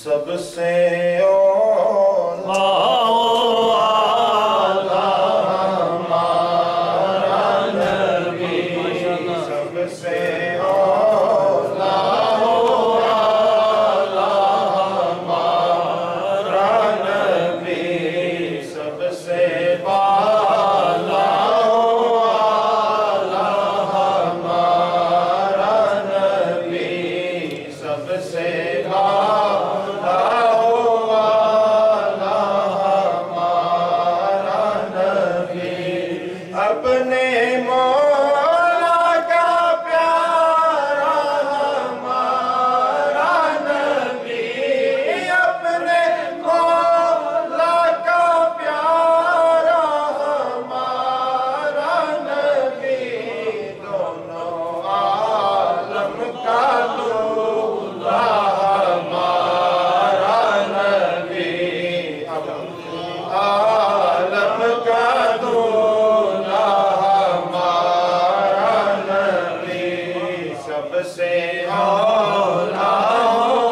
سب سے اولا ہمارا نبی، سب سے اولا ہمارا نبی، سب سے بالا ہمارا نبی، سب سے اپنے مولا کا پیارا ہمارا نبی، اپنے مولا کا پیارا ہمارا نبی، دونوں عالم کا دولہا ہمارا نبی، عالم کا سے اولا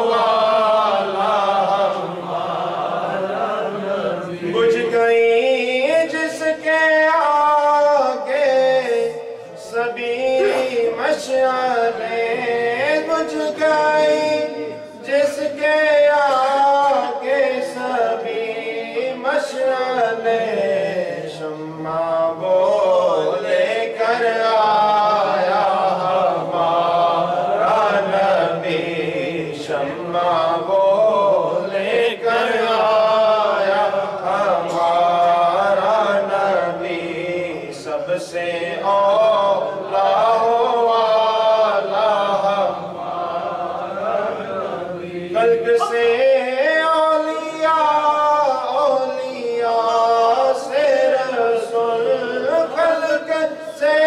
والا ہمارا نبی، بجھ گئی جس کے آگے سبھی مشعلیں، بجھ گئی جس کے آگے سبھی مشعلیں، شمع وہ لے کر شمع وہ لے کر آیا ہمارا نبی، سب سے اولا والا ہمارا نبی، قلب سے اولیاء سے رسول، خلق سے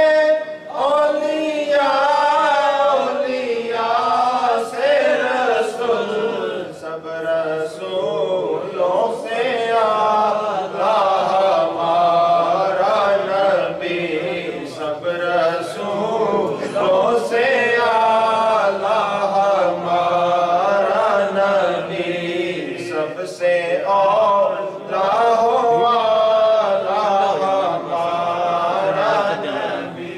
رسولوں سے آلہ ہمارا نبی، سب رسولوں سے آلہ ہمارا نبی، سب سے اولا والا ہمارا نبی،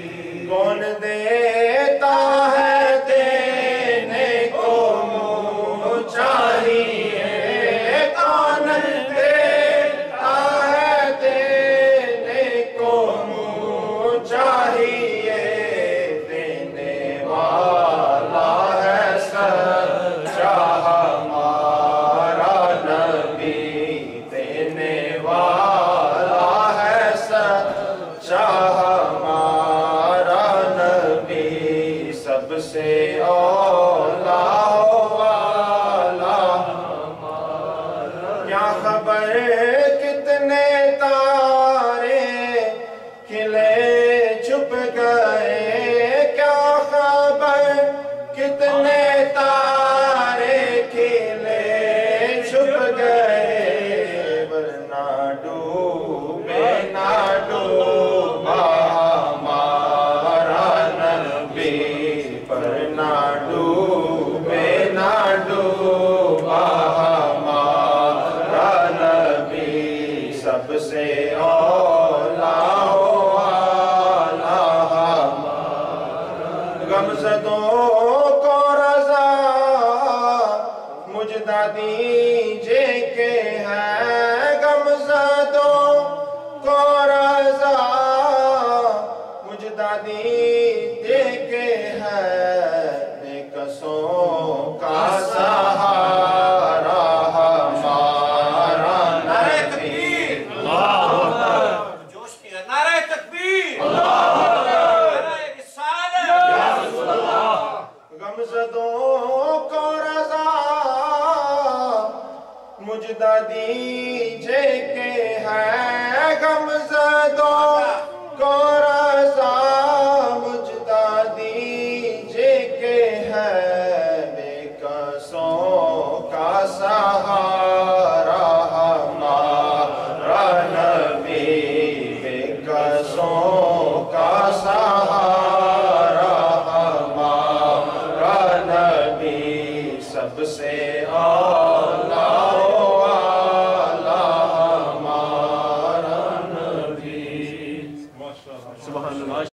کون دیتا ہے دینے کو منہ چاہیے، چاہیے دینے والا ہے سچا ہمارا نبی، دینے والا ہے سچا ہمارا نبی، سب سے اولا والا ہمارا، کیا خبر کتنے تارے کھلے چھپ گئے، کیا خبر کتنے تارے کھلے چھپ گئے، ورنہ ڈوبے نہ ڈوبا ہمارا نبی، ورنہ ڈوبے نہ ڈوبا ہمارا نبی، سب سے اولا غمزدوں کو رضا مجدہ دیجے کہ ہے، غمزدوں کو رضا مجدہ دیجے کہ ہے، بے کسوں کا سہارا ہمارا نبی، جوش کیا نعرہ تکبیر، غمزدوں کو رضا مجدہ دیجے کہ ہے، غمزدوں کو رضا مجدہ دیجے کہ ہے، بے کسوں کا سہارا ہمارا نبی، بے کسوں کا سہارا ہمارا نبی، سب سے